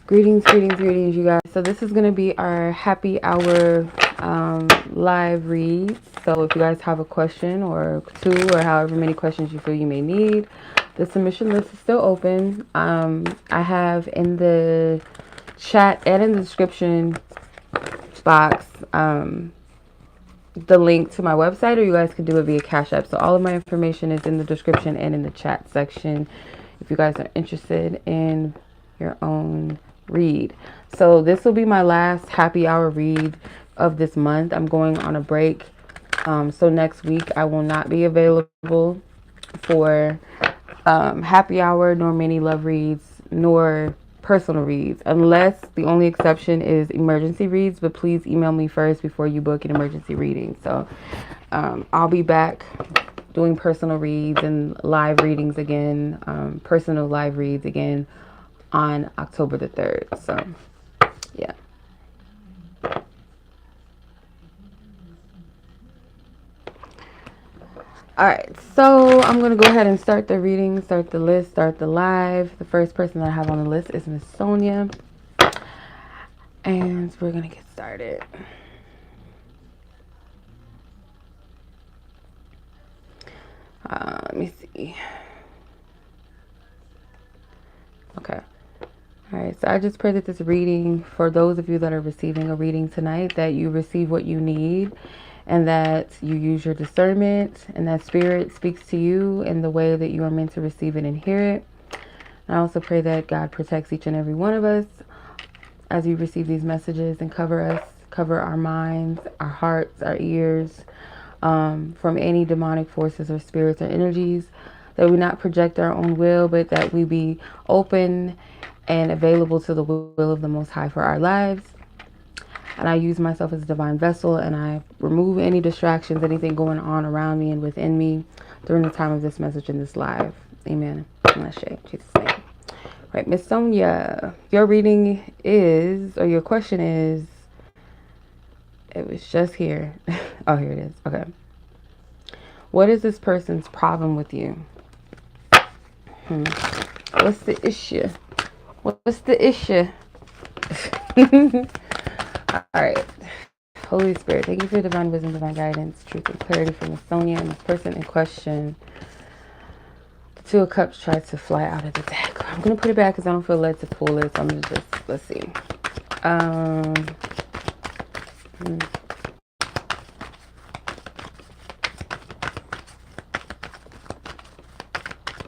Greetings, you guys. So this is going to be our happy hour live read. So if you guys have a question or two or however many questions you feel you may need, the submission list is still open. I have in the chat and in the description box the link to my website, or you guys can do it via Cash App. So all of my information is in the description and in the chat section if you guys are interested in your own read. So this will be my last happy hour read of this month. I'm going on a break. So next week I will not be available for happy hour, nor mini love reads, nor personal reads, unless the only exception is emergency reads. But please email me first before you book an emergency reading. So I'll be back doing personal reads and live readings again, personal live reads again on October the 3rd. So yeah. All right, so I'm going to go ahead and start the reading, start the list, start the live. The first person that I have on the list is Miss Sonya, and we're going to get started. Let me see. Okay. All right, so I just pray that this reading, for those of you that are receiving a reading tonight, that you receive what you need and that you use your discernment and that spirit speaks to you in the way that you are meant to receive it and hear it. I also pray that God protects each and every one of us as we receive these messages and cover us, cover our minds, our hearts, our ears from any demonic forces or spirits or energies, that we not project our own will, but that we be open and available to the will of the Most High for our lives. And I use myself as a divine vessel, and I remove any distractions, anything going on around me and within me during the time of this message in this live. Amen. Jesus' name. Right, Miss Sonya, your reading is, or your question is, it was just here. Oh, here it is. Okay. What is this person's problem with you? What's the issue? What's the issue? All right. Holy Spirit, thank you for divine wisdom, divine guidance, truth, and clarity from Miss Sonya and this person in question. The Two of Cups tried to fly out of the deck. I'm going to put it back because I don't feel led to pull it. So I'm going to just, let's see.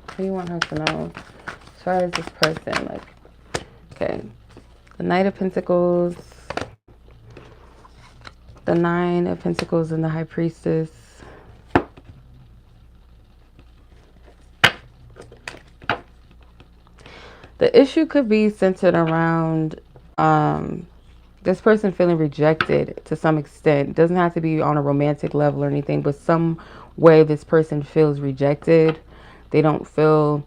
What do you want her to know? As far as this person, like, okay. The Knight of Pentacles, the Nine of Pentacles, and the High Priestess. The issue could be centered around this person feeling rejected to some extent. It doesn't have to be on a romantic level or anything, but some way this person feels rejected. They don't feel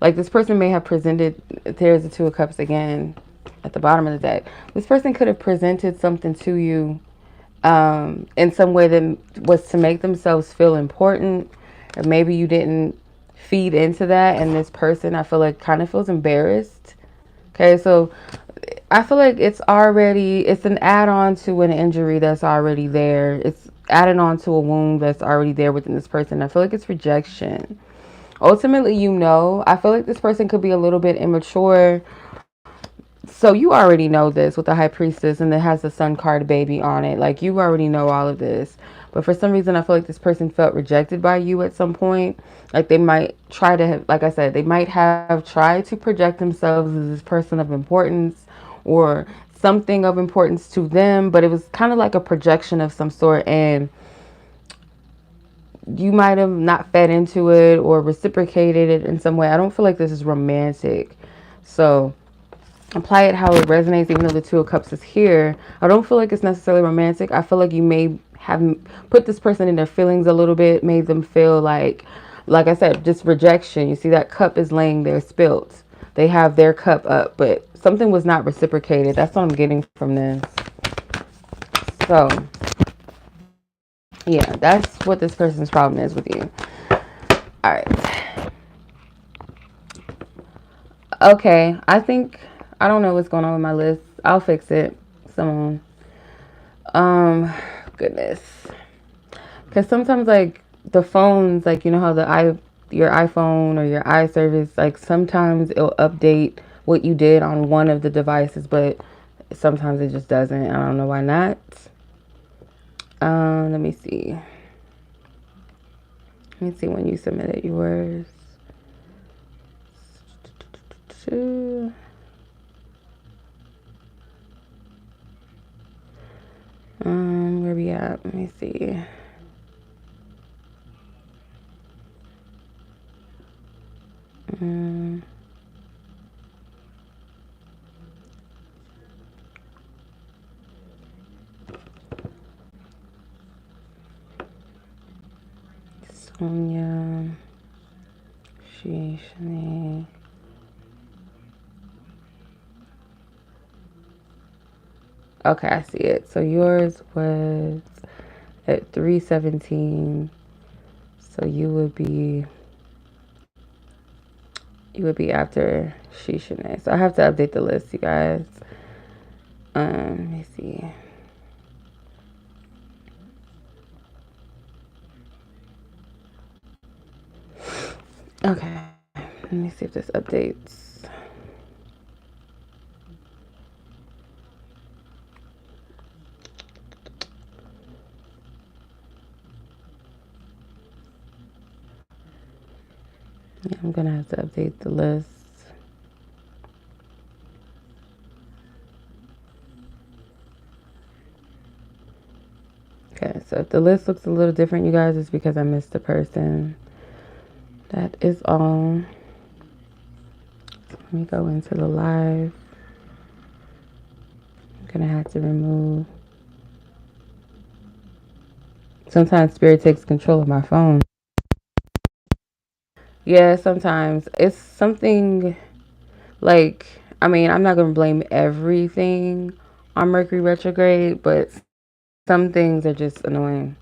like this person may have presented, there's the Two of Cups again at the bottom of the deck. This person could have presented something to you in some way that was to make themselves feel important, or maybe you didn't feed into that, and this person, I feel like, kind of feels embarrassed. Okay, so I feel like it's an add-on to an injury that's already there. It's added on to a wound that's already there within this person. I feel like it's rejection. Ultimately, I feel like this person could be a little bit immature. So you already know this with the High Priestess, and it has the Sun card baby on it. Like, you already know all of this. But for some reason, I feel like this person felt rejected by you at some point. Like, they might try to have, like I said, they might have tried to project themselves as this person of importance or something of importance to them. But it was kind of like a projection of some sort. And you might have not fed into it or reciprocated it in some way. I don't feel like this is romantic. So apply it how it resonates, even though the Two of Cups is here. I don't feel like it's necessarily romantic. I feel like you may have put this person in their feelings a little bit, made them feel like I said, just rejection. You see that cup is laying there spilt. They have their cup up, but something was not reciprocated. That's what I'm getting from this. So yeah, that's what this person's problem is with you. All right. Okay, I think I don't know what's going on with my list. I'll fix it. Someone. Goodness. Because sometimes, like, the phones, like, you know how your iPhone or your iService, like, sometimes it'll update what you did on one of the devices, but sometimes it just doesn't. I don't know why not. Let me see. Let me see when you submitted yours. Where we at? Let me see. Sonya, Sheshaney. Okay, I see it. So yours was at 317. So you would be after Sheshaney. So I have to update the list, you guys. Let me see. Okay, let me see if this updates. Yeah, I'm gonna have to update the list. Okay, so if the list looks a little different, you guys, it's because I missed a person. That is all. Let me go into the live. I'm gonna have to remove. Sometimes Spirit takes control of my phone. Yeah, sometimes it's something like, I mean, I'm not gonna blame everything on Mercury retrograde, but some things are just annoying.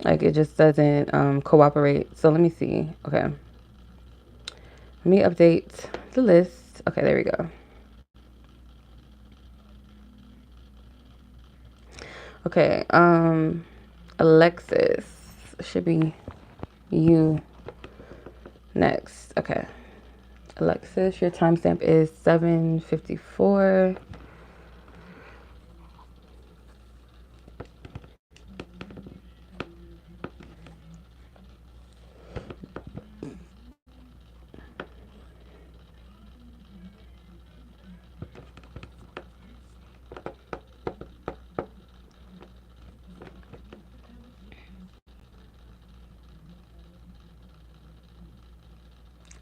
Like, it just doesn't cooperate. So let me see. Okay. Let me update the list. Okay, there we go. Okay, Alexis, should be you next. Okay. Alexis, your timestamp is 7:54.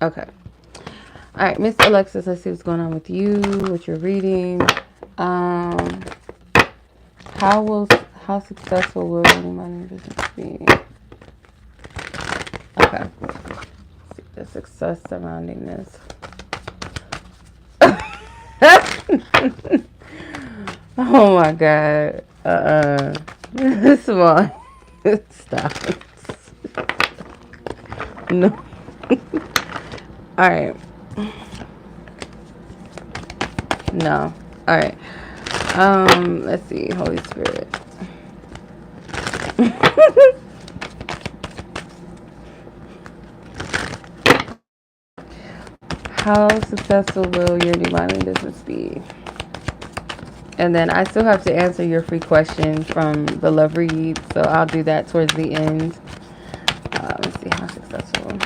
Okay. All right, Miss Alexis, let's see what's going on with you, what you're reading. Um, how successful will money business be? Okay. Let's see the success surrounding this. Oh my God. Come on. Stop. No. All right. No. All right. Let's see. Holy Spirit. How successful will your new modeling business be? And then I still have to answer your free question from the love read, so I'll do that towards the end. Let's see, how successful.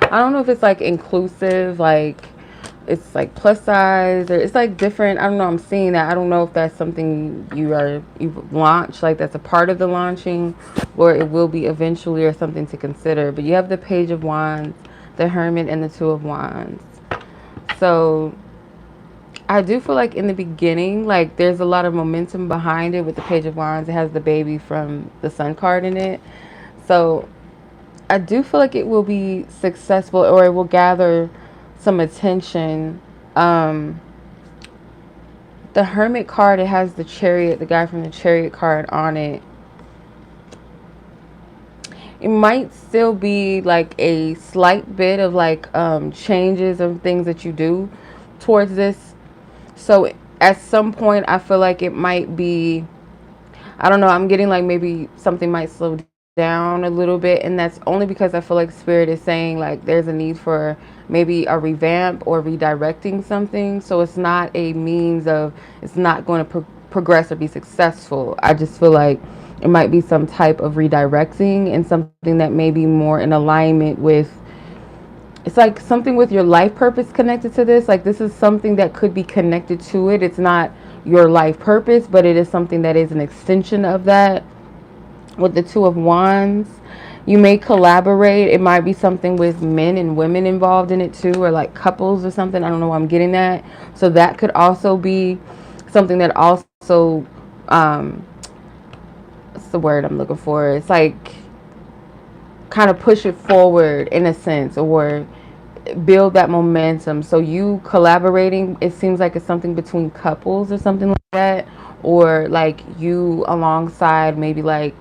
I don't know if it's like inclusive, like it's like plus size, or it's like different. I don't know. I'm seeing that. I don't know if that's something you've launched, like that's a part of the launching, or it will be eventually, or something to consider. But you have the Page of Wands, the Hermit, and the Two of Wands. So I do feel like in the beginning, like there's a lot of momentum behind it with the Page of Wands. It has the baby from the Sun card in it. So I do feel like it will be successful, or it will gather some attention. The Hermit card, it has the Chariot, the guy from the Chariot card on it. It might still be like a slight bit of like changes of things that you do towards this. So at some point, I feel like it might be, I don't know, I'm getting like maybe something might slow down a little bit, and that's only because I feel like Spirit is saying like there's a need for maybe a revamp or redirecting something. So it's not a means of, it's not going to progress or be successful. I just feel like it might be some type of redirecting and something that may be more in alignment with, it's like something with your life purpose connected to this. Like this is something that could be connected to it. It's not your life purpose, but it is something that is an extension of that. With the Two of Wands, you may collaborate. It might be something with men and women involved in it too, or like couples or something. I don't know why I'm getting that. So that could also be something that also, what's the word I'm looking for? It's like kind of push it forward in a sense, or build that momentum. So you collaborating, it seems like it's something between couples or something like that, or like you alongside maybe like,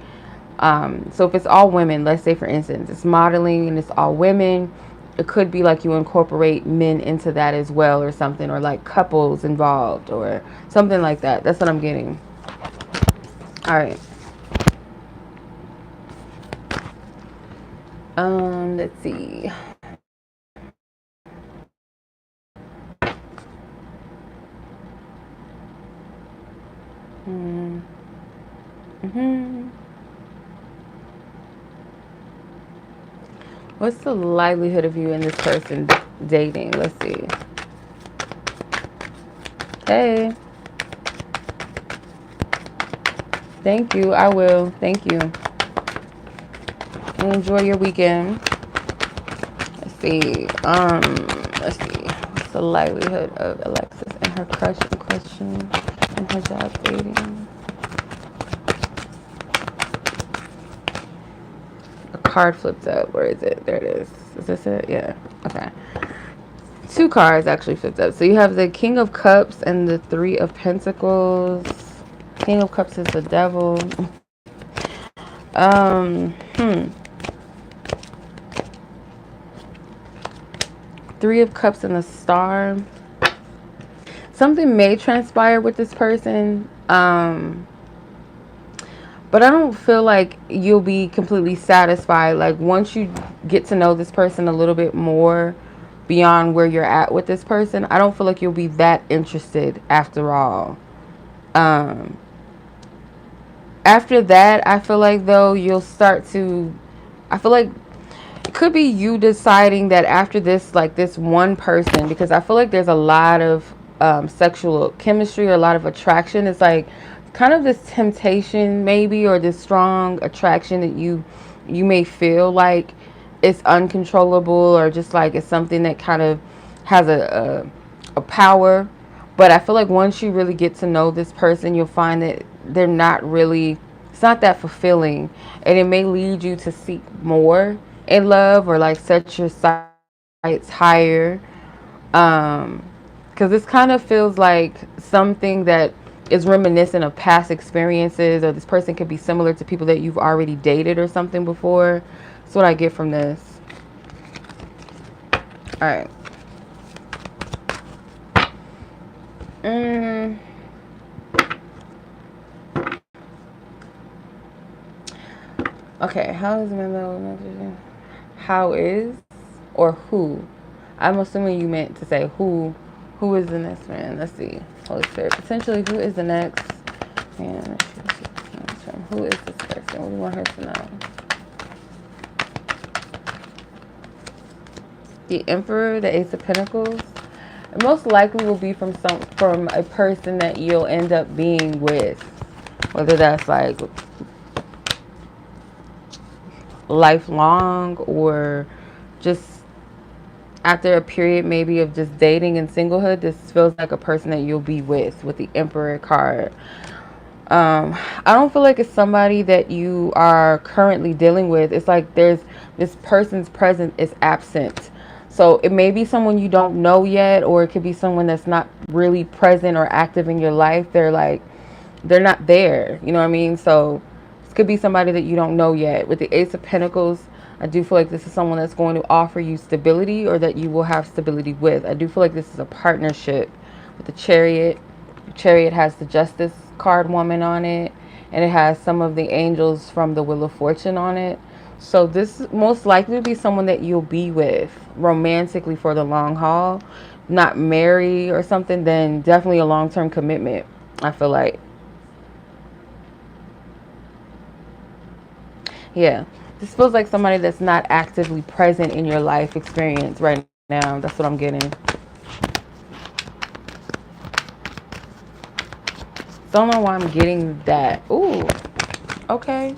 so if it's all women, let's say for instance it's modeling and it's all women, it could be like you incorporate men into that as well or something, or like couples involved or something like that. That's what I'm getting. All right. Let's see. What's the likelihood of you and this person dating? Let's see. Hey. Thank you. I will. Thank you. And enjoy your weekend. Let's see. Let's see. What's the likelihood of Alexis and her crush in question and her job dating? A card flipped up. Where is it? There it is. Is this it? Yeah. Okay. Two cards actually flipped up. So you have the King of Cups and the Three of Pentacles. King of Cups is the devil. Three of Cups and the Star. Something may transpire with this person. But I don't feel like you'll be completely satisfied. Like once you get to know this person a little bit more beyond where you're at with this person, I don't feel like you'll be that interested after all. After that, I feel like though you'll start to, I feel like it could be you deciding that after this, like this one person, because I feel like there's a lot of sexual chemistry or a lot of attraction. It's like kind of this temptation maybe, or this strong attraction that you may feel like it's uncontrollable, or just like it's something that kind of has a power. But I feel like once you really get to know this person, you'll find that they're not really, it's not that fulfilling, and it may lead you to seek more in love, or like set your sights higher, because this kind of feels like something that is reminiscent of past experiences, or this person could be similar to people that you've already dated or something before. That's what I get from this. All right. Okay, how is Memo? How is or who? I'm assuming you meant to say who. Who is the next man? Let's see. Holy Spirit. Potentially, who is the next man? Who is this person? What do you want her to know? The Emperor, the Ace of Pentacles. It most likely will be from a person that you'll end up being with. Whether that's like lifelong, or just after a period maybe of just dating and singlehood. This feels like a person that you'll be with the Emperor card. I don't feel like it's somebody that you are currently dealing with. It's like there's this person's presence is absent. So it may be someone you don't know yet, or it could be someone that's not really present or active in your life. They're not there. You know what I mean? So this could be somebody that you don't know yet. With the Ace of Pentacles, I do feel like this is someone that's going to offer you stability, or that you will have stability with. I do feel like this is a partnership. With the Chariot, the Chariot has the Justice card woman on it, and it has some of the angels from the Wheel of Fortune on it. So this most likely to be someone that you'll be with romantically for the long haul. Not marry or something, then definitely a long-term commitment, I feel like. Yeah, this feels like somebody that's not actively present in your life experience right now. That's what I'm getting. Don't know why I'm getting that. Ooh, okay.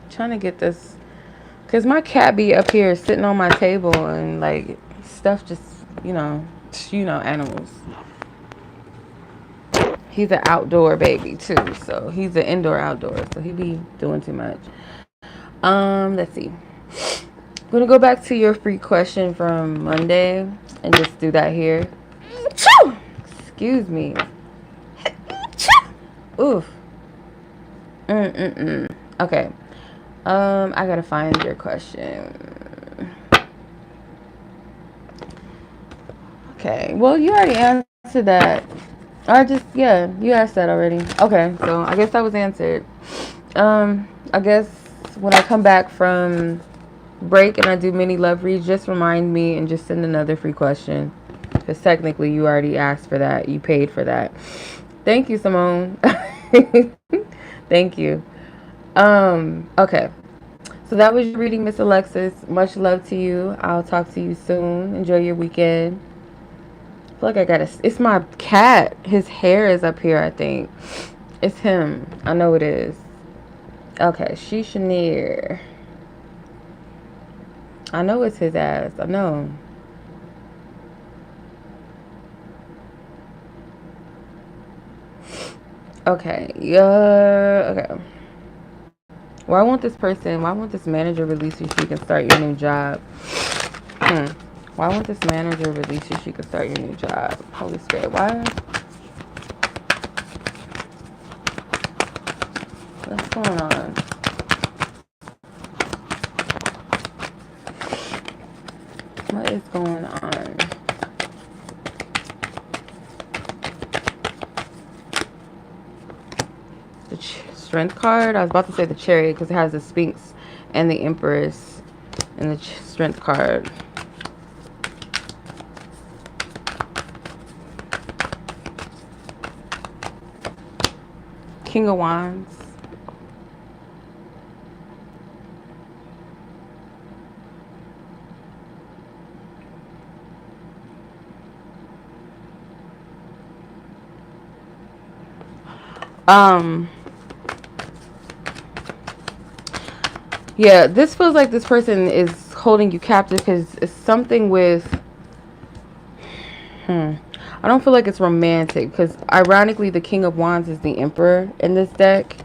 Trying to get this, because my cat be up here sitting on my table and like stuff just, animals. He's an outdoor baby too, so he's an indoor outdoor, so he be doing too much. Let's see. I'm gonna go back to your free question from Monday and just do that here. Excuse me. Oof. Okay. I gotta find your question. Okay. Well, you already answered that. Yeah, you asked that already. Okay, so I guess that was answered. I guess when I come back from break and I do mini love reads, just remind me and just send another free question. Because technically you already asked for that. You paid for that. Thank you, Simone. Thank you. Okay. So that was your reading, Miss Alexis. Much love to you. I'll talk to you soon. Enjoy your weekend. I feel like it's my cat. His hair is up here, I think. It's him. I know it is. Okay, Sheshaney. I know it's his ass. I know. Okay. Yeah. Okay. Why won't this manager release you so you can start your new job? Why won't this manager release you so you can start your new job? Holy Spirit, why? What's going on? What is going on? The Strength card? I was about to say the Chariot because it has the Sphinx and the Empress and the Strength card. King of Wands. Yeah, this feels like this person is holding you captive because it's something with, I don't feel like it's romantic because ironically the King of Wands is the Emperor in this deck,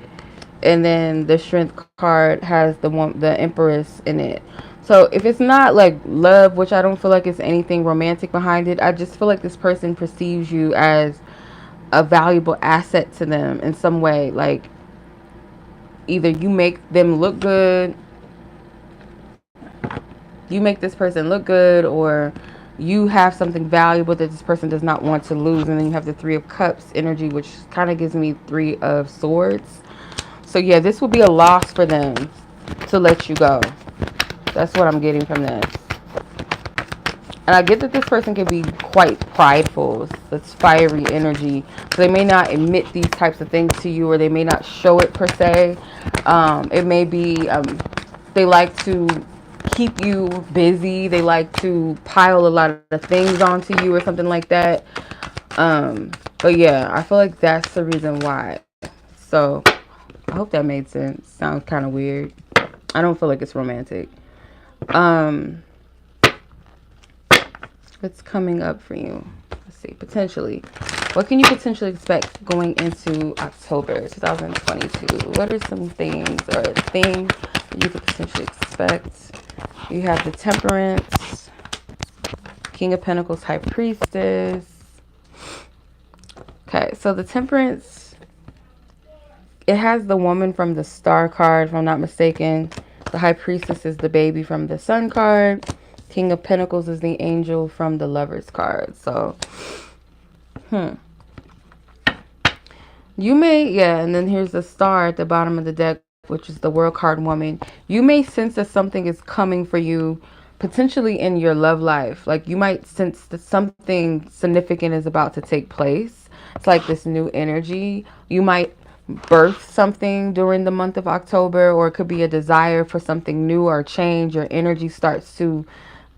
and then the Strength card has the Empress in it. So if it's not like love, which I don't feel like it's anything romantic behind it, I just feel like this person perceives you as a valuable asset to them in some way. Like either you make them look good, you make this person look good, or you have something valuable that this person does not want to lose. And then you have the Three of Cups energy, which kind of gives me Three of Swords. So yeah, this will be a loss for them to let you go. That's what I'm getting from this. And I get that this person can be quite prideful. It's fiery energy. So they may not admit these types of things to you, or they may not show it per se. It may be they like to keep you busy. They like to pile a lot of things onto you or something like that. But yeah, I feel like that's the reason why. So I hope that made sense. Sounds kind of weird. I don't feel like it's romantic. What's coming up for you? Let's see. Potentially. What can you potentially expect going into October 2022? What are some things or a thing you could potentially expect. You have the Temperance, King of Pentacles, High Priestess. Okay, so the Temperance, it has the woman from the Star card, if I'm not mistaken. The High Priestess is the baby from the Sun card. King of Pentacles is the angel from the Lovers card. So, you may, yeah, and then here's the Star at the bottom of the deck, which is the World card woman. You may sense that something is coming for you, potentially in your love life. Like, you might sense that something significant is about to take place. It's like this new energy. You might birth something during the month of October, or it could be a desire for something new or change. Your energy starts to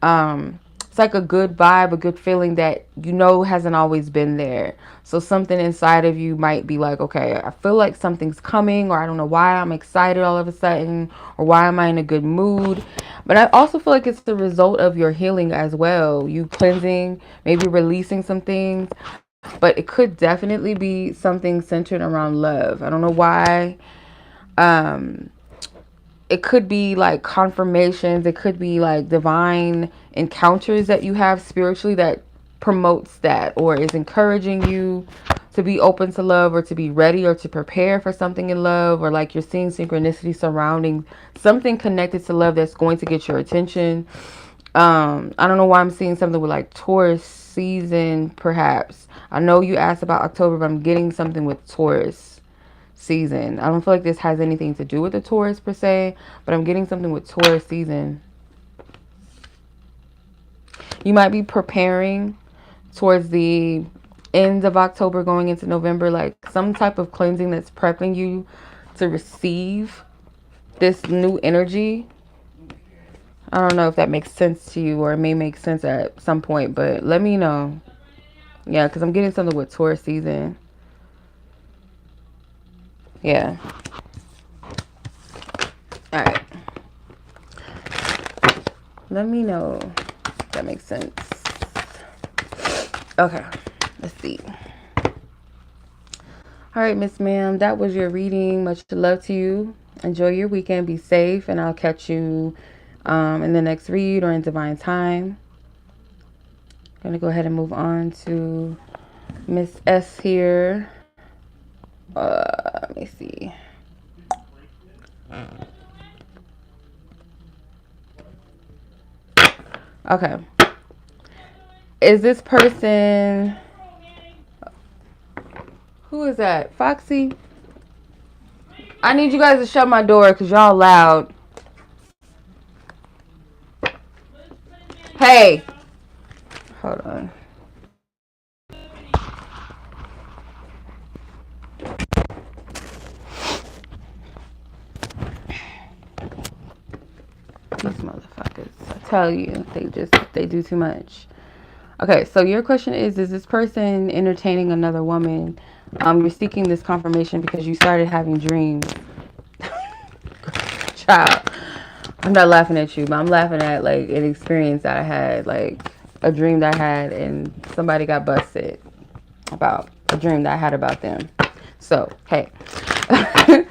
it's like a good vibe, a good feeling that you know hasn't always been there. So something inside of you might be like, okay, I feel like something's coming, or I don't know why I'm excited all of a sudden, or why am I in a good mood. But I also feel like it's the result of your healing as well. You cleansing, maybe releasing some things. But it could definitely be something centered around love. I don't know why. It could be like confirmations. It could be like divine encounters that you have spiritually that promotes that, or is encouraging you to be open to love, or to be ready, or to prepare for something in love, or like you're seeing synchronicity surrounding something connected to love that's going to get your attention. I don't know why I'm seeing something with like Taurus season, perhaps. I know you asked about October, but I'm getting something with Taurus season. I don't feel like this has anything to do with the Taurus per se, but I'm getting something with Taurus season. You might be preparing towards the end of October going into November, like some type of cleansing that's prepping you to receive this new energy. I don't know if that makes sense to you, or it may make sense at some point, but let me know. Yeah, because I'm getting something with Taurus season. Yeah. Alright. Let me know if that makes sense. Okay. Let's see. Alright, Miss Ma'am. That was your reading. Much love to you. Enjoy your weekend. Be safe. And I'll catch you in the next read or in divine time. I'm going to go ahead and move on to Miss S here. Let me see. Okay. Is this person... Who is that? Foxy? I need you guys to shut my door because y'all loud. Hey! Hold on. These motherfuckers. I tell you, they do too much. Okay, so your question is this person entertaining another woman? You're seeking this confirmation because you started having dreams. Child, I'm not laughing at you, but I'm laughing at like an experience that I had, like a dream that I had, and somebody got busted about a dream that I had about them. So, hey. But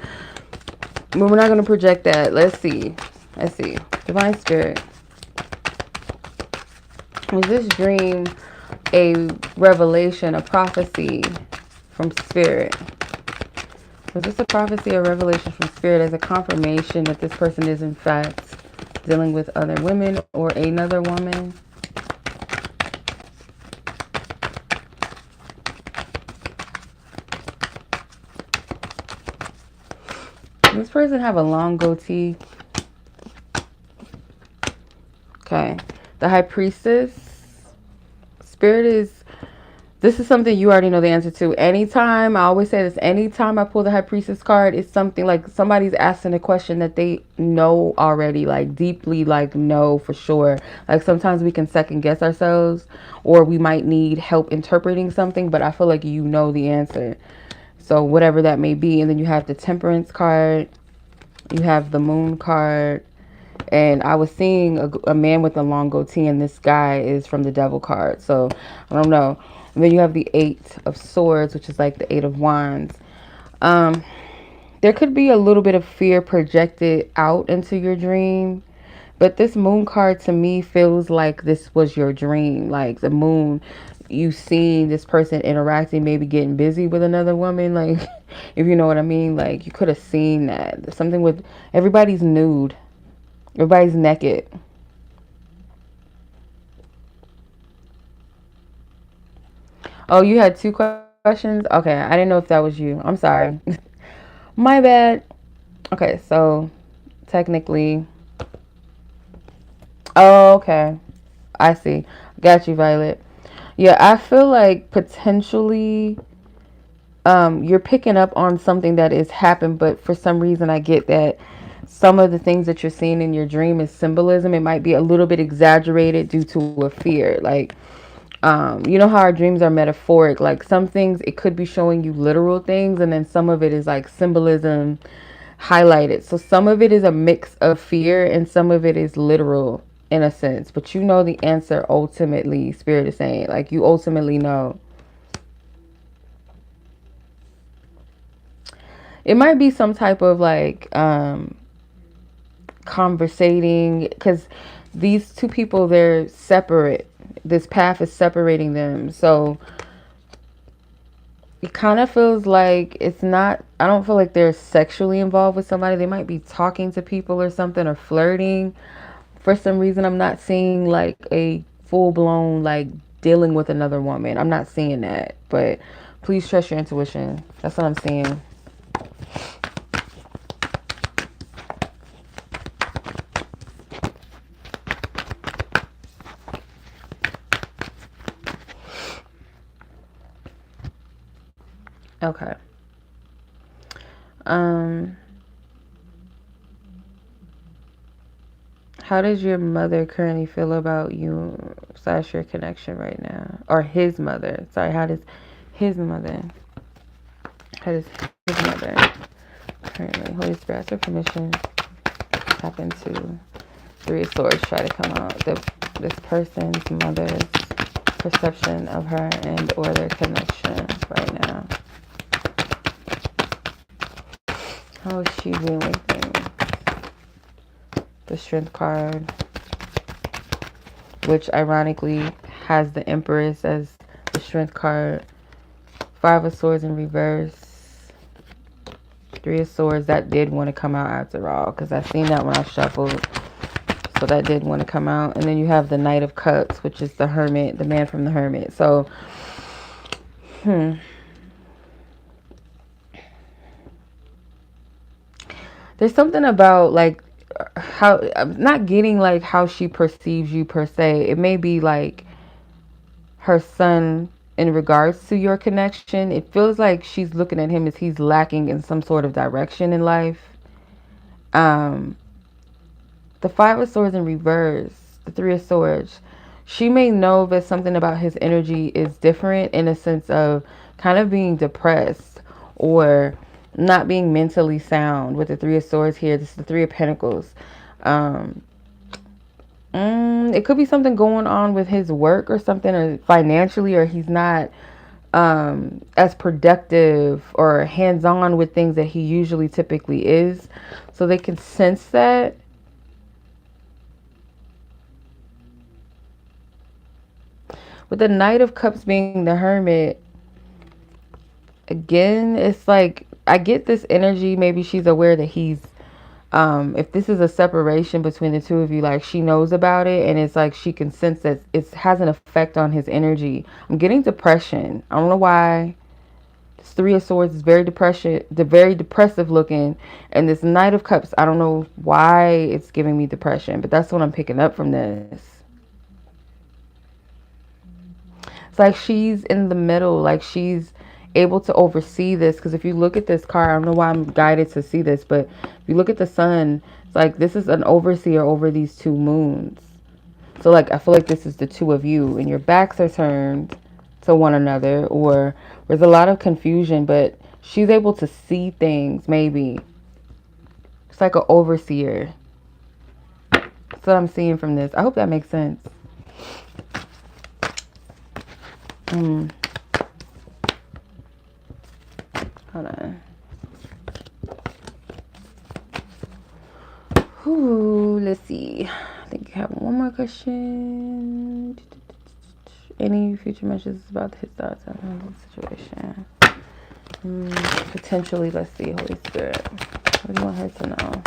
we're not going to project that. Let's see. Divine Spirit. Was this dream a revelation, a prophecy from Spirit? Was this a prophecy or revelation from Spirit as a confirmation that this person is in fact dealing with other women or another woman? Does this person have a long goatee? Okay. The High Priestess. Spirit is... This is something you already know the answer to. Anytime, I always say this, anytime I pull the High Priestess card, it's something like somebody's asking a question that they know already, like deeply, like know for sure. Like sometimes we can second guess ourselves, or we might need help interpreting something, but I feel like you know the answer. So whatever that may be. And then you have the Temperance card. You have the Moon card. And I was seeing a man with a long goatee, and this guy is from the Devil card. So I don't know. And then you have the Eight of Swords, which is like the Eight of Wands. there could be a little bit of fear projected out into your dream. But this moon card to me feels like this was your dream. Like the moon, you seen this person interacting, maybe getting busy with another woman. Like, if you know what I mean, like you could have seen that. Something with everybody's nude, everybody's naked. Oh, you had two questions? Okay, I didn't know if that was you. I'm sorry. My bad. Okay, so technically. Oh, okay. I see. Got you, Violet. Yeah, I feel like potentially you're picking up on something that has happened, but for some reason I get that some of the things that you're seeing in your dream is symbolism. It might be a little bit exaggerated due to a fear. Like, you know how our dreams are metaphoric. Like some things, it could be showing you literal things, and then some of it is like symbolism highlighted. So some of it is a mix of fear and some of it is literal in a sense. But you know the answer ultimately, Spirit is saying. Like you ultimately know. It might be some type of like conversating, because these two people, they're separate. This path is separating them. So it kind of feels like it's not, I don't feel like they're sexually involved with somebody. They might be talking to people or something, or flirting. For some reason, I'm not seeing like a full blown like dealing with another woman. I'm not seeing that. But please trust your intuition. That's what I'm seeing. Okay. Um, how does your mother currently feel about you / your connection right now? Or his mother. Sorry, his mother, how does his mother currently, Holy Spirit, ask for permission, tap into Three of Swords, try to come out. This person's mother's perception of her and or their connection right now. How is she viewing things? The Strength card, which ironically has the Empress as the Strength card. Five of Swords in reverse. Three of Swords, that did want to come out after all, because I seen that when I shuffled. So that did want to come out. And then you have the Knight of Cups, which is the Hermit, the man from the Hermit. So, there's something about like how, I'm not getting like how she perceives you per se. It may be like her son in regards to your connection. It feels like she's looking at him as he's lacking in some sort of direction in life. The Five of Swords in reverse, the Three of Swords. She may know that something about his energy is different, in a sense of kind of being depressed or not being mentally sound. With the Three of Swords here, this is the Three of Pentacles. It could be something going on with his work or something, or financially, or he's not as productive or hands-on with things that he usually typically is. So they can sense that. With the Knight of Cups being the Hermit, again, it's like I get this energy. Maybe she's aware that he's, if this is a separation between the two of you, like she knows about it, and it's like she can sense that it has an effect on his energy. I'm getting depression. I don't know why. This Three of Swords is very depressive looking, and this Knight of Cups, I don't know why it's giving me depression, but that's what I'm picking up from this. It's like she's in the middle, like she's able to oversee this. Because if you look at this card, I don't know why I'm guided to see this, but if you look at the sun, it's like this is an overseer over these two moons. So like I feel like this is the two of you, and your backs are turned to one another, or there's a lot of confusion, but she's able to see things. Maybe it's like an overseer. That's what I'm seeing from this. I hope that makes sense. Hold on. let's see. I think I have one more question. Any future messages about his thoughts on the situation? Potentially, let's see, Holy Spirit. What do you want her to know?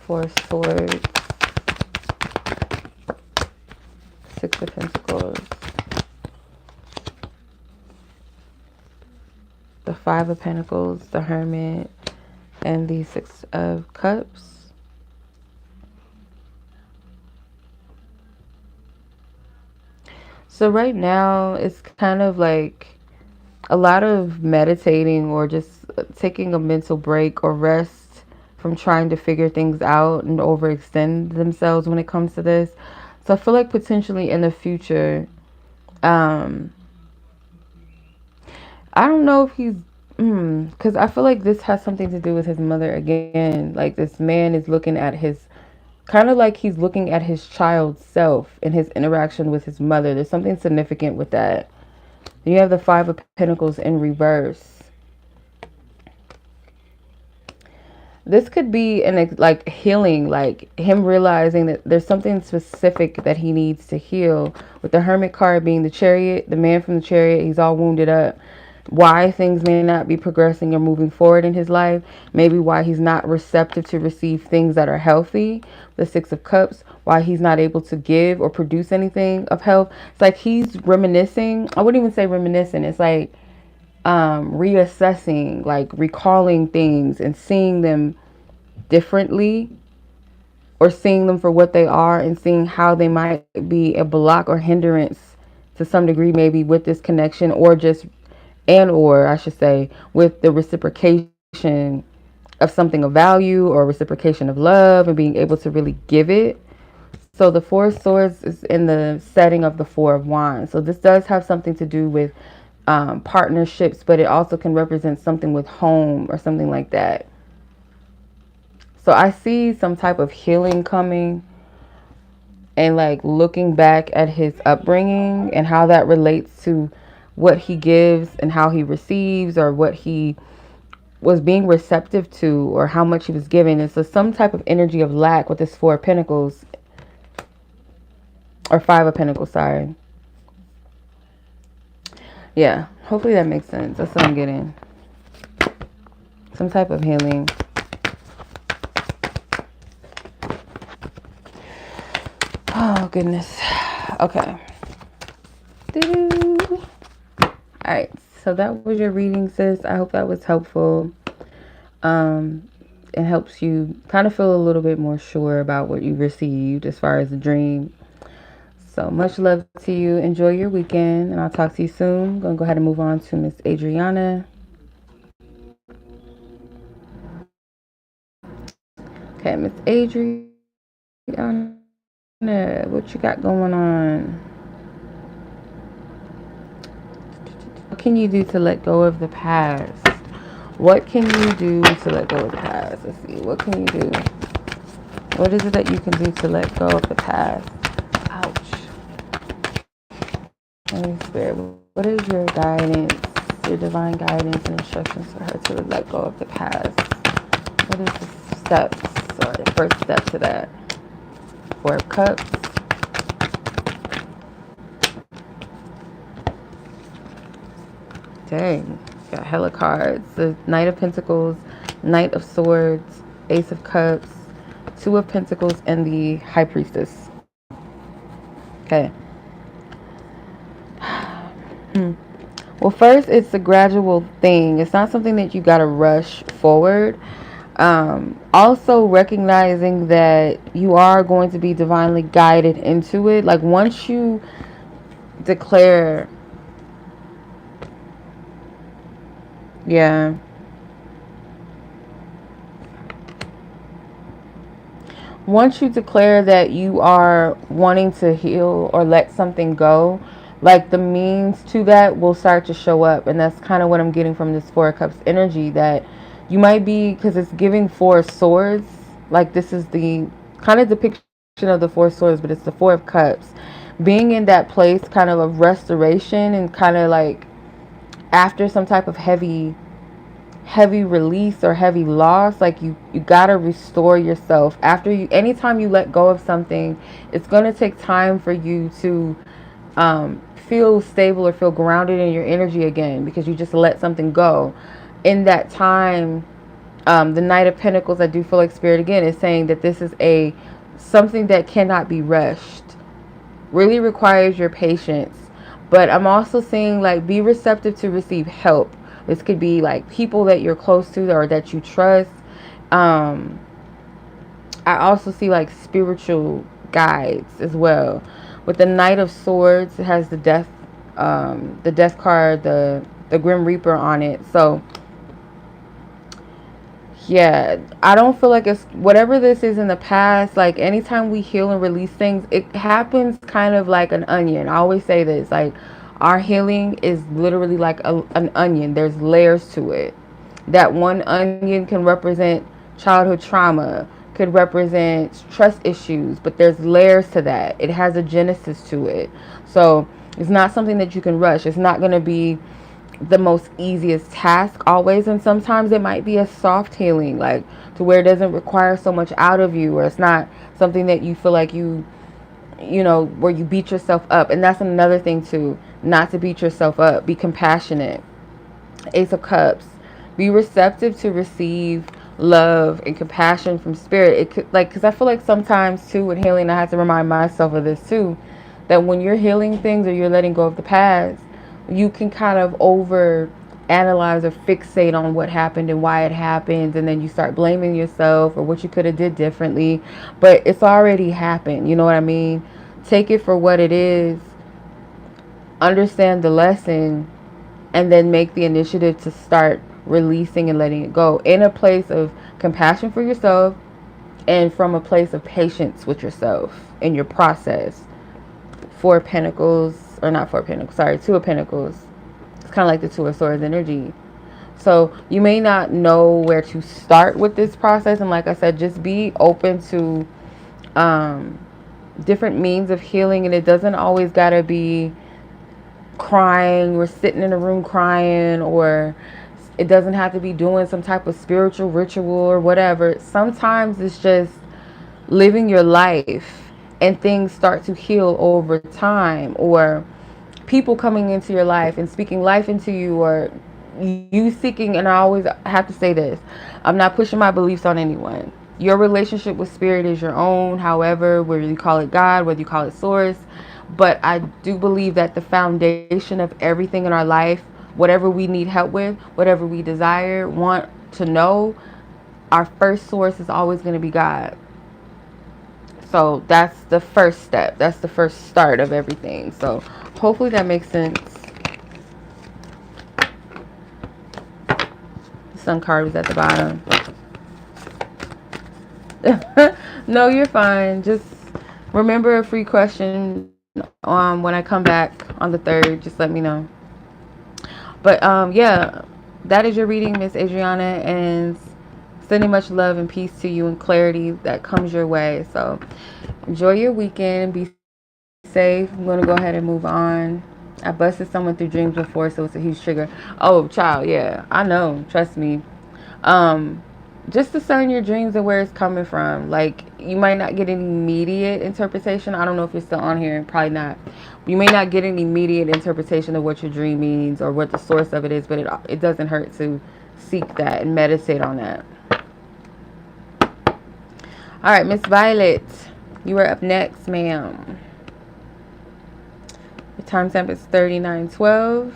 Four Swords. Six of Pentacles. The Five of Pentacles, the Hermit, and the Six of Cups. So right now, it's kind of like a lot of meditating or just taking a mental break or rest from trying to figure things out and overextend themselves when it comes to this. So I feel like potentially in the future, I don't know if he's, because I feel like this has something to do with his mother again. Like this man is looking at his, kind of like he's looking at his child's self in his interaction with his mother. There's something significant with that. You have the Five of Pentacles in reverse. This could be like healing, like him realizing that there's something specific that he needs to heal. With the Hermit card being the Chariot, the man from the Chariot, he's all wounded up. Why things may not be progressing or moving forward in his life. Maybe why he's not receptive to receive things that are healthy. The Six of Cups, why he's not able to give or produce anything of health. It's like he's reminiscing. I wouldn't even say reminiscing. It's like reassessing, like recalling things and seeing them differently, or seeing them for what they are and seeing how they might be a block or hindrance to some degree, maybe with this connection, or just, and or I should say, with the reciprocation of something of value or reciprocation of love and being able to really give it. So the Four of Swords is in the setting of the Four of Wands. So this does have something to do with partnerships, but it also can represent something with home or something like that. So I see some type of healing coming, and like looking back at his upbringing and how that relates to what he gives and how he receives, or what he was being receptive to, or how much he was giving. And so some type of energy of lack with this Four of Pentacles, or Five of Pentacles, sorry. Yeah, hopefully that makes sense. That's what I'm getting. Some type of healing. Oh, goodness. Okay. Alright, so that was your reading, sis. I hope that was helpful. It helps you kind of feel a little bit more sure about what you received as far as the dream. So much love to you. Enjoy your weekend, and I'll talk to you soon. I'm going to go ahead and move on to Miss Adriana. Okay, Miss Adriana, what you got going on? What can you do to let go of the past? What can you do to let go of the past? Let's see. What can you do? What is it that you can do to let go of the past? Ouch. Holy Spirit, what is your guidance, your divine guidance and instructions for her to let go of the past? What is the steps, or the first step to that? Four of Cups. Dang, got hella cards. The Knight of Pentacles, Knight of Swords, Ace of Cups, Two of Pentacles, and the High Priestess. Okay. Well, first, it's a gradual thing. It's not something that you got to rush forward. Also recognizing that you are going to be divinely guided into it. Like once you declare, yeah. Once you declare that you are wanting to heal or let something go, like the means to that will start to show up. And that's kind of what I'm getting from this Four of Cups energy, that you might be, because it's giving Four Swords, like this is the kind of depiction of the Four Swords, but it's the Four of Cups. being in that place kind of restoration and kind of like after some type of heavy release or heavy loss, like you gotta restore yourself after you. Anytime you let go of something, it's gonna take time for you to feel stable or feel grounded in your energy again, because you just let something go. In that time, the Knight of Pentacles, I do feel like Spirit again is saying that this is a something that cannot be rushed, really requires your patience. But I'm also seeing like be receptive to receive help. This could be like people that you're close to or that you trust. um I also see like spiritual guides as well. With the Knight of Swords, it has the death card, the Grim Reaper on it. So yeah, I don't feel like it's whatever this is in the past. Like anytime we heal and release things, it happens kind of like an onion. I always say this, like our healing is literally like an onion. There's layers to it. That one onion can represent childhood trauma, could represent trust issues, but there's layers to that. It has a genesis to it. So it's not something that you can rush. It's not going to be the most easiest task always, and sometimes it might be a soft healing, like to where it doesn't require so much out of you, or it's not something that you feel like you know, where you beat yourself up. And that's another thing too, not to beat yourself up. Be compassionate. Ace of Cups, be receptive to receive love and compassion from Spirit. It could, like, because I feel like sometimes too with healing, I have to remind myself of this too, that when you're healing things or you're letting go of the past, you can kind of over analyze or fixate on what happened and why it happened, and then you start blaming yourself or what you could have did differently. But it's already happened, you know what I mean? Take it for what it is, understand the lesson, and then make the initiative to start releasing and letting it go in a place of compassion for yourself and from a place of patience with yourself in your process. Four of Pentacles, or not Four of Pentacles, sorry, Two of Pentacles. It's kind of like the Two of Swords energy. So you may not know where to start with this process, and like I said, just be open to different means of healing. And it doesn't always gotta be crying or sitting in a room crying, or it doesn't have to be doing some type of spiritual ritual or whatever. Sometimes it's just living your life and things start to heal over time, or people coming into your life and speaking life into you, or you seeking. And I always have to say this, I'm not pushing my beliefs on anyone. Your relationship with Spirit is your own, however, whether you call it God, whether you call it source. But I do believe that the foundation of everything in our life, whatever we need help with, whatever we desire, want to know, our first source is always going to be God. So that's the first step. That's the first start of everything. So hopefully that makes sense. The Sun card is at the bottom. No, you're fine. Just remember a free question when I come back on the 3rd. Just let me know. But yeah, that is your reading, Miss Adriana, and sending much love and peace to you and clarity that comes your way. So enjoy your weekend. Be safe. I'm going to go ahead and move on. I busted someone through dreams before, so it's a huge trigger. Oh, child, yeah, I know. Trust me. Just discern your dreams and where it's coming from. Like, you might not get an immediate interpretation. I don't know if you're still on here. Probably not. You may not get an immediate interpretation of what your dream means or what the source of it is, but it doesn't hurt to seek that and meditate on that. All right, Miss Violet, you are up next, ma'am. The timestamp is 39:12.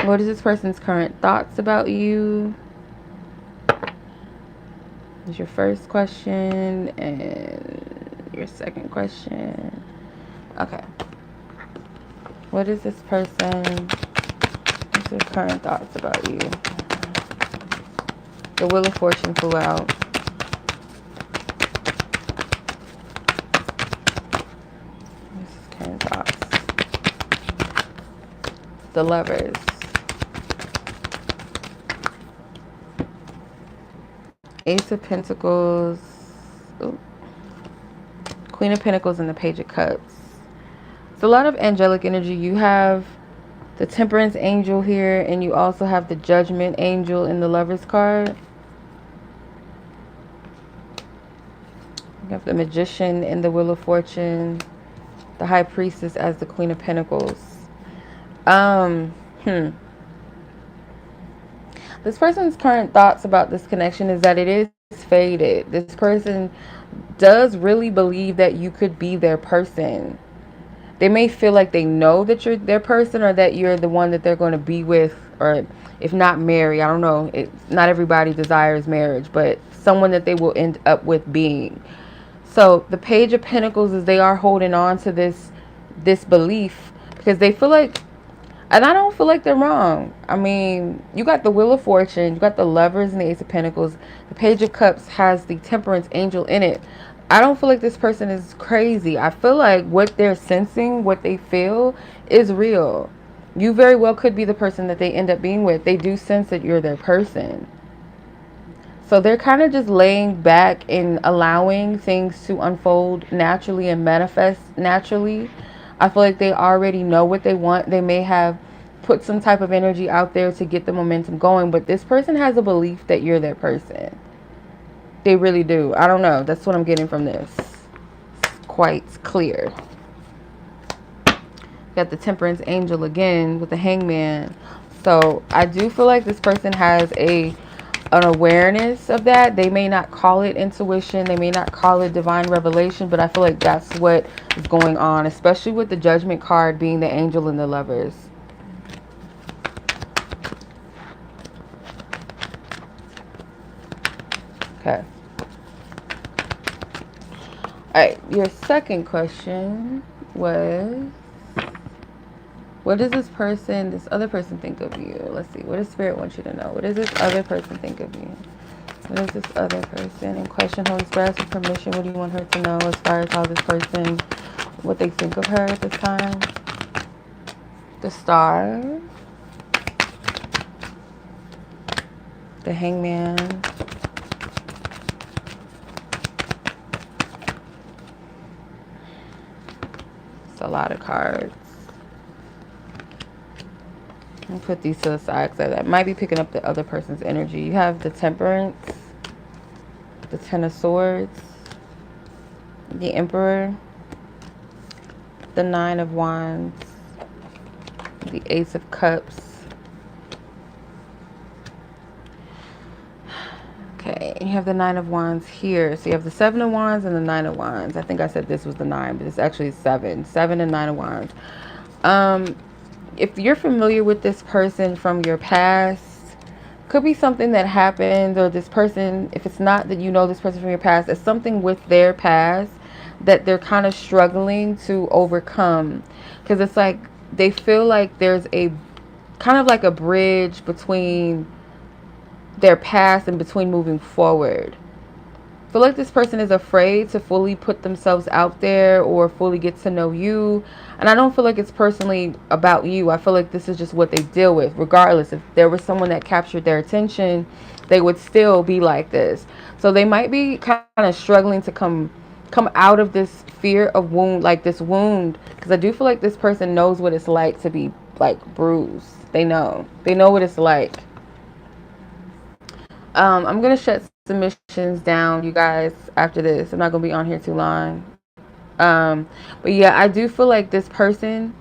What is this person's current thoughts about you? Is your first question and your second question. Okay. What is this person? What's their current thoughts about you? The Wheel of Fortune flew out. This is current thoughts. The Lovers. Ace of Pentacles. Ooh. Queen of Pentacles and the Page of Cups. It's a lot of angelic energy. You have the Temperance Angel here, and you also have the Judgment Angel in the Lover's card. You have the Magician in the Wheel of Fortune, the High Priestess as the Queen of Pentacles. This person's current thoughts about this connection is that it is faded. This person does really believe that you could be their person. They may feel like they know that you're their person, or that you're the one that they're going to be with, or if not marry, I don't know. Not everybody desires marriage, but someone that they will end up with being. So the Page of Pentacles is they are holding on to this belief because they feel like, and I don't feel like they're wrong. I mean, you got the Wheel of Fortune, you got the Lovers and the Ace of Pentacles. The Page of Cups has the Temperance Angel in it. I don't feel like this person is crazy. I feel like what they're sensing, what they feel is real. You very well could be the person that they end up being with. They do sense that you're their person. So they're kind of just laying back and allowing things to unfold naturally and manifest naturally. I feel like they already know what they want. They may have put some type of energy out there to get the momentum going, but this person has a belief that you're their person. They really do. I don't know. That's what I'm getting from this. It's quite clear. Got the Temperance Angel again with the Hangman. So I do feel like this person has an awareness of that. They may not call it intuition. They may not call it divine revelation, but I feel like that's what is going on, especially with the Judgment card being the Angel and the Lovers. Okay. Alright, your second question was, what does this other person think of you? Let's see, what does Spirit want you to know? What does this other person think of you? What is this other person in question? Holy Spirit, with permission, what do you want her to know as far as how this person, what they think of her at this time? The Star. The Hangman. It's a lot of cards. I'll put these to the side because I might be picking up the other person's energy. You have the Temperance, the Ten of Swords, the Emperor, the Nine of Wands, the Ace of Cups. Okay, you have the Nine of Wands here. So you have the Seven of Wands and the Nine of Wands. I think I said this was the 9, but it's actually 7. 7 and 9 of Wands. If you're familiar with this person from your past, could be something that happened, or this person, if it's not that you know this person from your past, it's something with their past that they're kind of struggling to overcome. Because it's like they feel like there's a kind of like a bridge between their past and between moving forward. I feel like this person is afraid to fully put themselves out there or fully get to know you. And I don't feel like it's personally about you. I feel like this is just what they deal with. Regardless, if there was someone that captured their attention, they would still be like this. So they might be kind of struggling to come out of this fear of wound, like this wound. Because I do feel like this person knows what it's like to be like bruised. They know what it's like. I'm going to shut submissions down, you guys, after this. I'm not going to be on here too long. But yeah, I do feel like this person,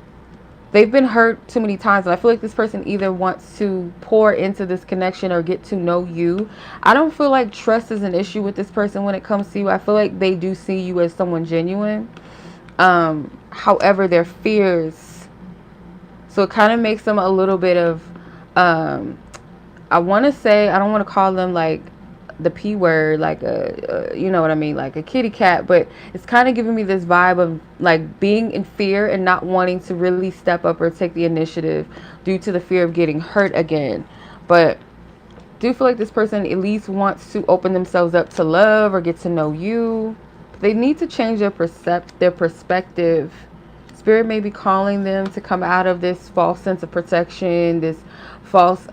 they've been hurt too many times. And I feel like this person either wants to pour into this connection or get to know you. I don't feel like trust is an issue with this person when it comes to you. I feel like they do see you as someone genuine. However, their fears. So it kind of makes them a little bit of... I want to say, I don't want to call them like the P word, like you know what I mean, like a kitty cat, but it's kind of giving me this vibe of like being in fear and not wanting to really step up or take the initiative due to the fear of getting hurt again. But I do feel like this person at least wants to open themselves up to love or get to know you. They need to change their perspective. Spirit may be calling them to come out of this false sense of protection, this false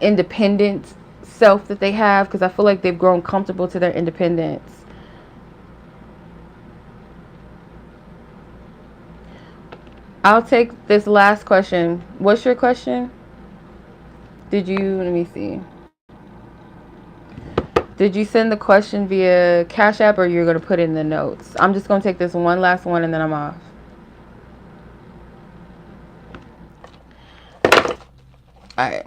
independent self that they have, because I feel like they've grown comfortable to their independence. I'll take this last question. What's your question? Let me see. Did you send the question via Cash App or you're going to put it in the notes? I'm just going to take this one last one and then I'm off. All right.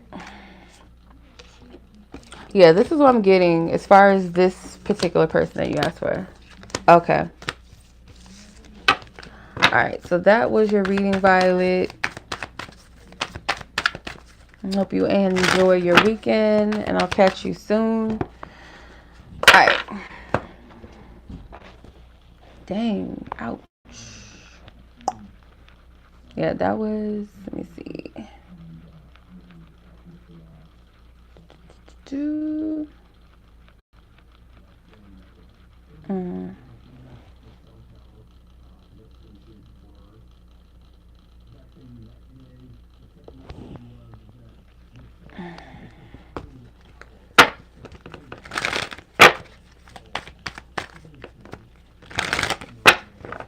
Yeah, this is what I'm getting as far as this particular person that you asked for. Okay. All right. So that was your reading, Violet. I hope you enjoy your weekend and I'll catch you soon. All right. Dang. Ouch. Yeah, that was, let me see. Mm.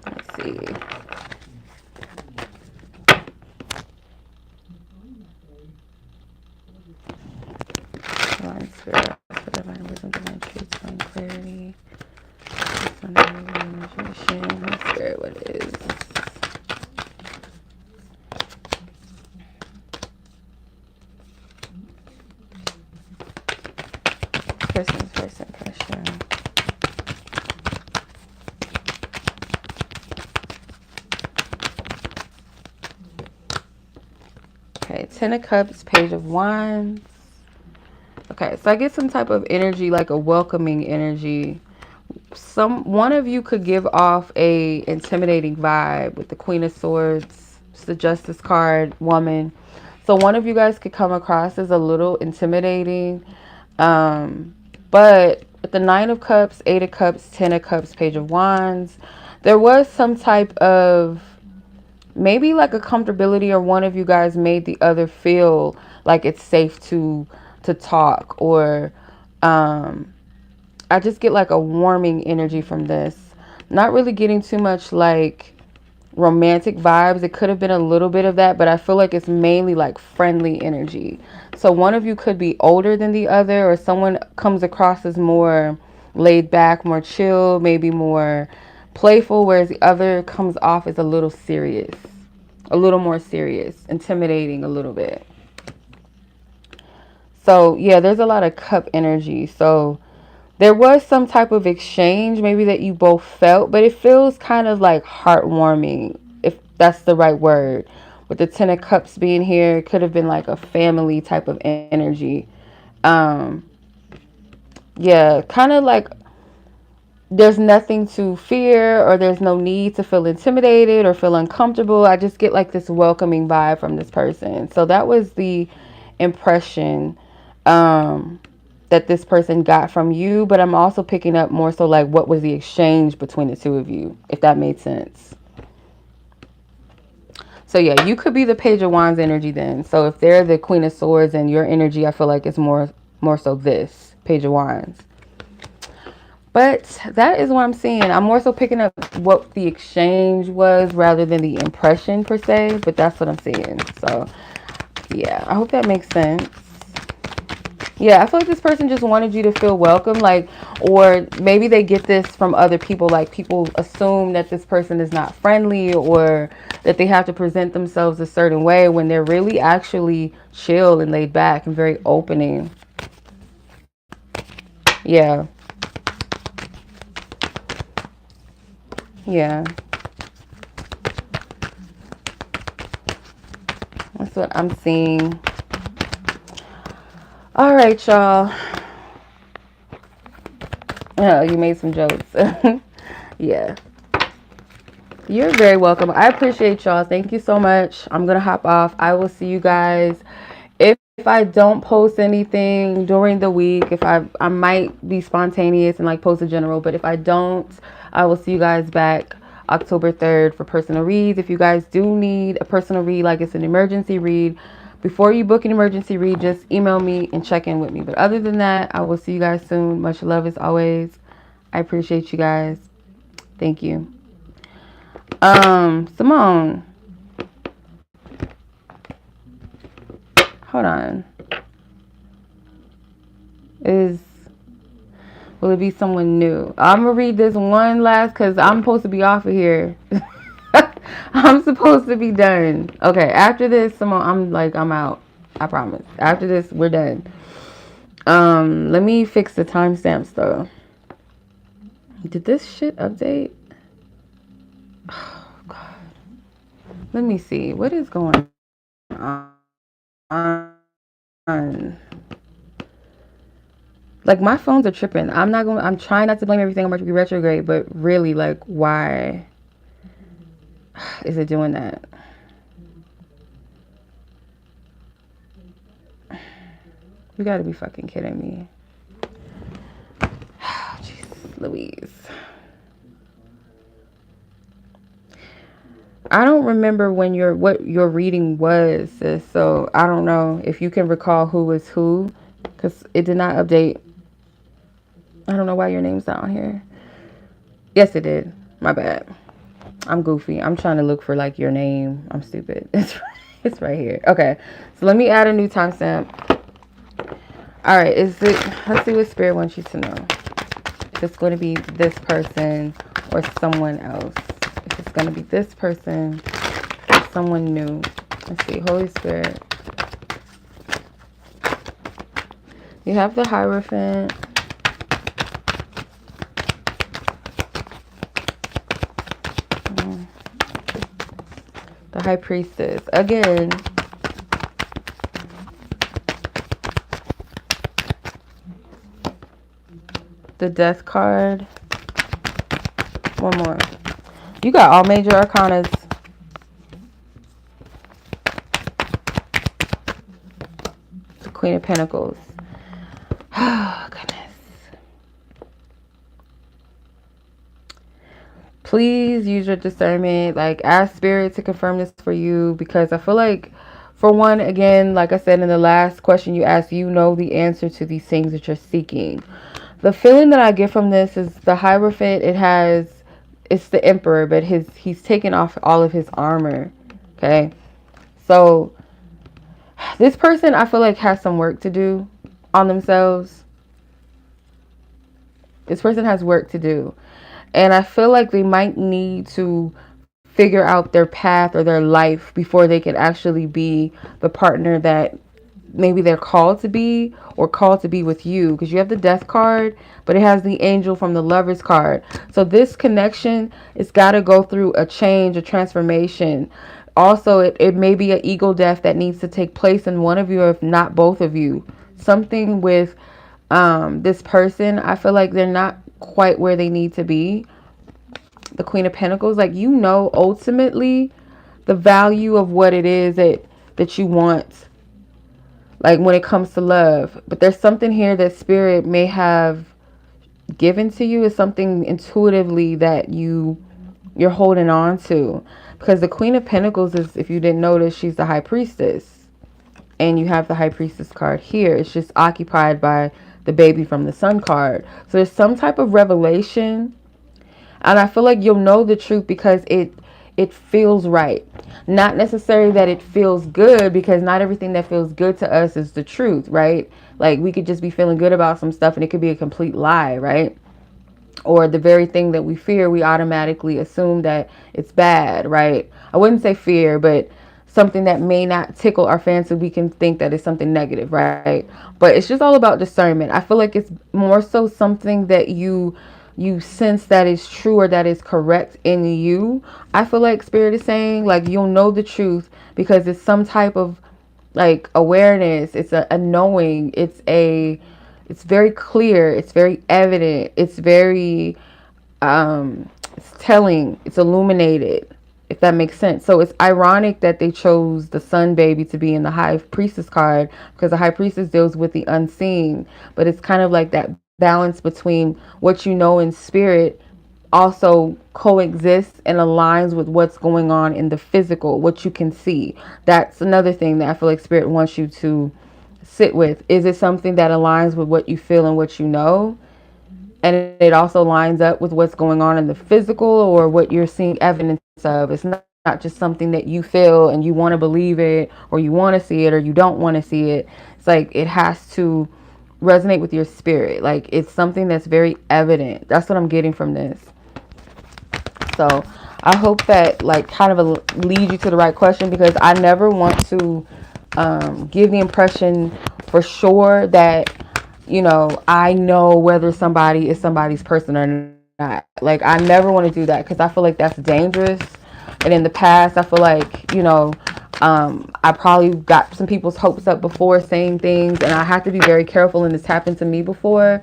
Let's see. Divine Spirit, for divine wisdom, divine truth, divine clarity. Spirit, what is? First impression. Okay, Ten of Cups, Page of Wands. Okay, so I get some type of energy, like a welcoming energy. One of you could give off a intimidating vibe with the Queen of Swords. It's the Justice card, woman. So one of you guys could come across as a little intimidating. But with the Nine of Cups, Eight of Cups, Ten of Cups, Page of Wands, there was some type of maybe like a comfortability, or one of you guys made the other feel like it's safe to talk, or I just get like a warming energy from this. Not really getting too much like romantic vibes. It could have been a little bit of that, but I feel like it's mainly like friendly energy. So one of you could be older than the other, or someone comes across as more laid back, more chill, maybe more playful, whereas the other comes off as a little serious, a little more serious, intimidating a little bit. So yeah, there's a lot of cup energy. So there was some type of exchange maybe that you both felt, but it feels kind of like heartwarming, if that's the right word. With the Ten of Cups being here, it could have been like a family type of energy. Um, yeah, kind of like there's nothing to fear, or there's no need to feel intimidated or feel uncomfortable. I just get like this welcoming vibe from this person. So that was the impression that this person got from you, but I'm also picking up more so like what was the exchange between the two of you, if that made sense. So yeah, you could be the Page of Wands energy then. So if they're the Queen of Swords and your energy, I feel like it's more so this Page of Wands. But that is what I'm seeing. I'm more so picking up what the exchange was rather than the impression per se, but that's what I'm seeing. So yeah, I hope that makes sense. Yeah, I feel like this person just wanted you to feel welcome, like, or maybe they get this from other people, like people assume that this person is not friendly, or that they have to present themselves a certain way when they're really actually chill and laid back and very opening. Yeah. Yeah. That's what I'm seeing. All right, y'all. Oh, you made some jokes. Yeah. You're very welcome. I appreciate y'all. Thank you so much. I'm going to hop off. I will see you guys. If I don't post anything during the week, if I might be spontaneous and like post a general, but if I don't, I will see you guys back October 3rd for personal reads. If you guys do need a personal read, like it's an emergency read, before you book an emergency read, just email me and check in with me. But other than that, I will see you guys soon. Much love as always. I appreciate you guys. Thank you. Simone, hold on. Is Will it be someone new? I'm gonna read this one last because I'm supposed to be off of here. I'm supposed to be done. Okay, after this, I'm out. I promise. After this, we're done. Let me fix the timestamps though. Did this shit update? Oh god. Let me see. What is going on? Like, my phones are tripping. I'm trying not to blame everything on Mercury retrograde, but really, like, why is it doing that? You gotta be fucking kidding me. Jeez Louise. I don't remember what your reading was, sis, so I don't know if you can recall who was who, because it did not update. I don't know why your name's not on here. Yes, it did. My bad. I'm goofy. I'm trying to look for, like, your name. I'm stupid. It's right here. Okay, so let me add a new timestamp. All right, let's see what Spirit wants you to know. If it's going to be this person or someone else. If it's going to be this person or someone new. Let's see. Holy Spirit. You have the Hierophant. The High Priestess. Again. The Death card. One more. You got all major arcanas. The Queen of Pentacles. Oh, goodness. Please use your discernment. Like, ask Spirit to confirm this for you, because I feel like, for one, again, like I said in the last question you asked, you know the answer to these things that you're seeking. The feeling that I get from this is the Hierophant, it's the Emperor, but he's taken off all of his armor. Okay. So this person, I feel like, has some work to do on themselves. This person has work to do. And I feel like they might need to figure out their path or their life before they can actually be the partner that maybe they're called to be, or called to be with you, because you have the Death card, but it has the Angel from the Lovers card. So this connection, it's got to go through a change, a transformation. Also, it may be an ego death that needs to take place in one of you, if not both of you. Something with this person, I feel like they're not quite where they need to be. The Queen of Pentacles, like, you know, ultimately the value of what it is that you want, like, when it comes to love. But there's something here that Spirit may have given to you, is something intuitively that you're holding on to. Because the Queen of Pentacles is, if you didn't notice, she's the High Priestess. And you have the High Priestess card here. It's just occupied by the Baby from the Sun card. So there's some type of revelation. And I feel like you'll know the truth because it feels right. Not necessarily that it feels good, because not everything that feels good to us is the truth, right? Like, we could just be feeling good about some stuff and it could be a complete lie, right? Or the very thing that we fear, we automatically assume that it's bad, right? I wouldn't say fear, but something that may not tickle our fancy, we can think that it's something negative, right? But it's just all about discernment. I feel like it's more so something that you sense that is true or that is correct in you. I feel like Spirit is saying, like, you'll know the truth because it's some type of, like, awareness. It's a knowing. It's very clear. It's very evident. It's very it's telling. It's illuminated, if that makes sense. So it's ironic that they chose the Sun Baby to be in the High Priestess card, because the High Priestess deals with the unseen, but it's kind of like that balance between what you know in spirit also coexists and aligns with what's going on in the physical, what you can see. That's another thing that I feel like Spirit wants you to sit with. Is it something that aligns with what you feel and what you know, and it also lines up with what's going on in the physical or what you're seeing evidence of? It's not not just something that you feel and you want to believe it, or you want to see it, or you don't want to see it. It's like it has to resonate with your spirit. Like it's something that's very evident. That's what I'm getting from this. So I hope that like kind of leads you to the right question, because I never want to give the impression for sure that, you know, I know whether somebody is somebody's person or not. Like I never want to do that, because I feel like that's dangerous. And in the past, I feel like, you know, I probably got some people's hopes up before saying things, and I have to be very careful. And this happened to me before.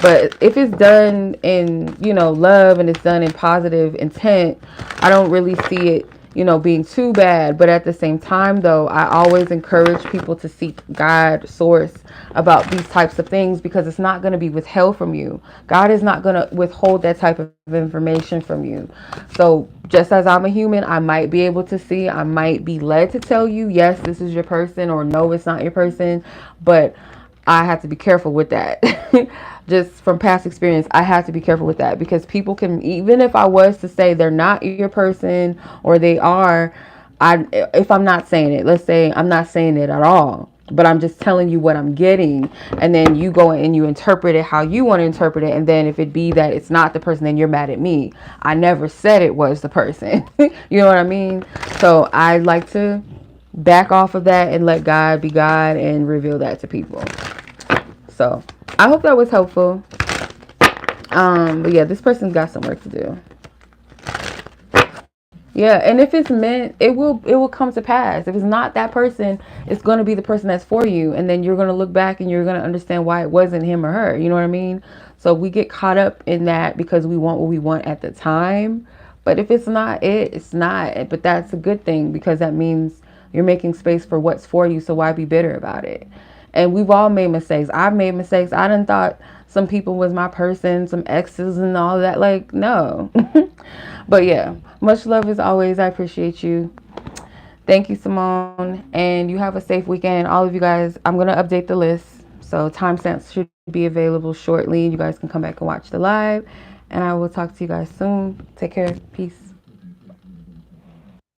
But if it's done in, you know, love, and it's done in positive intent, I don't really see it, you know, being too bad. But at the same time, though, I always encourage people to seek God, source, about these types of things, because it's not going to be withheld from you. God is not going to withhold that type of information from you. So just as I'm a human, I might be able to see, I might be led to tell you, yes, this is your person, or no, it's not your person. But I have to be careful with that. Just from past experience, I have to be careful with that, because people can, even if I was to say they're not your person or they are, if I'm not saying it, let's say I'm not saying it at all, but I'm just telling you what I'm getting, and then you go and you interpret it how you want to interpret it, and then if it be that it's not the person, then you're mad at me. I never said it was the person. You know what I mean? So I like to back off of that and let God be God and reveal that to people. So I hope that was helpful. But yeah, this person's got some work to do. Yeah, and if it's meant, it will come to pass. If it's not that person, it's going to be the person that's for you, and then you're going to look back and you're going to understand why it wasn't him or her. You know what I mean? So we get caught up in that because we want what we want at the time. But if it's not it, it's not. But that's a good thing, because that means you're making space for what's for you. So why be bitter about it? And we've all made mistakes. I've made mistakes. I done thought some people was my person, some exes and all that. Like, no. But yeah, much love as always. I appreciate you. Thank you, Simone. And you have a safe weekend. All of you guys, I'm going to update the list. So timestamps should be available shortly. You guys can come back and watch the live. And I will talk to you guys soon. Take care. Peace.